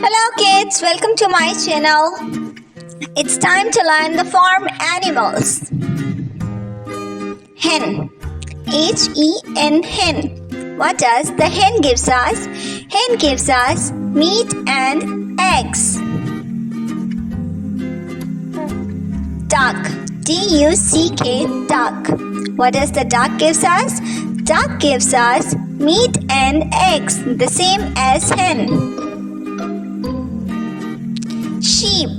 Hello kids, welcome to my channel. It's time to learn the farm animals. Hen. H-E-N, hen. What does the hen gives us? Hen gives us meat and eggs. Duck. D-U-C-K, duck. What does the duck gives us? Duck gives us meat and eggs, the same as hen. Sheep.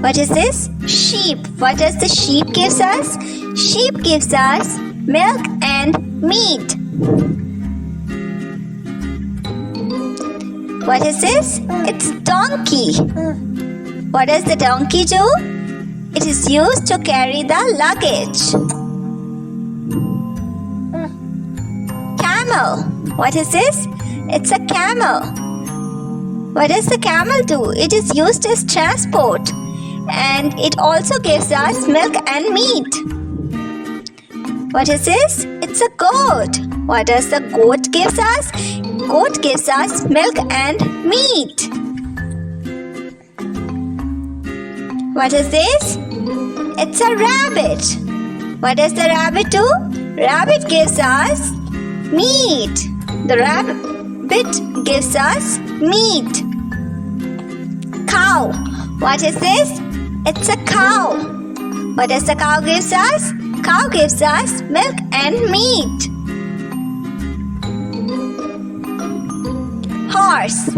What is this? Sheep. What does the sheep gives us? Sheep gives us milk and meat. What is this? It's donkey. What does the donkey do? It is used to carry the luggage. Camel. What is this? It's a camel. What does the camel do? It is used as transport, and it also gives us milk and meat. What is this? It's a goat. What does the goat gives us? Goat gives us milk and meat. What is this? It's a rabbit. What does the rabbit do? Rabbit gives us meat. The rabbit gives us meat. Cow. What is this? It's a cow. What does the cow gives us? Cow gives us milk and meat. Horse.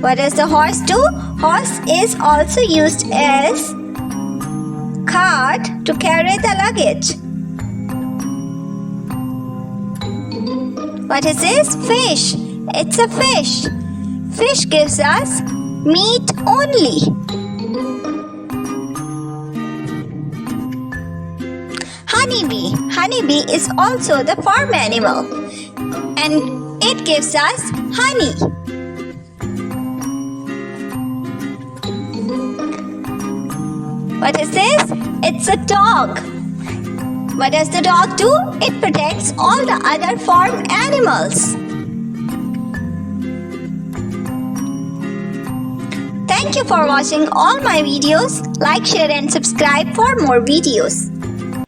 What does the horse do? Horse is also used as cart to carry the luggage. What is this? Fish. It's a fish. Fish gives us meat only. Honeybee. Honeybee is also the farm animal, and it gives us honey. What is this? It's a dog. What does the dog do? It protects all the other farm animals. Thank you for watching all my videos. Like, share and subscribe for more videos.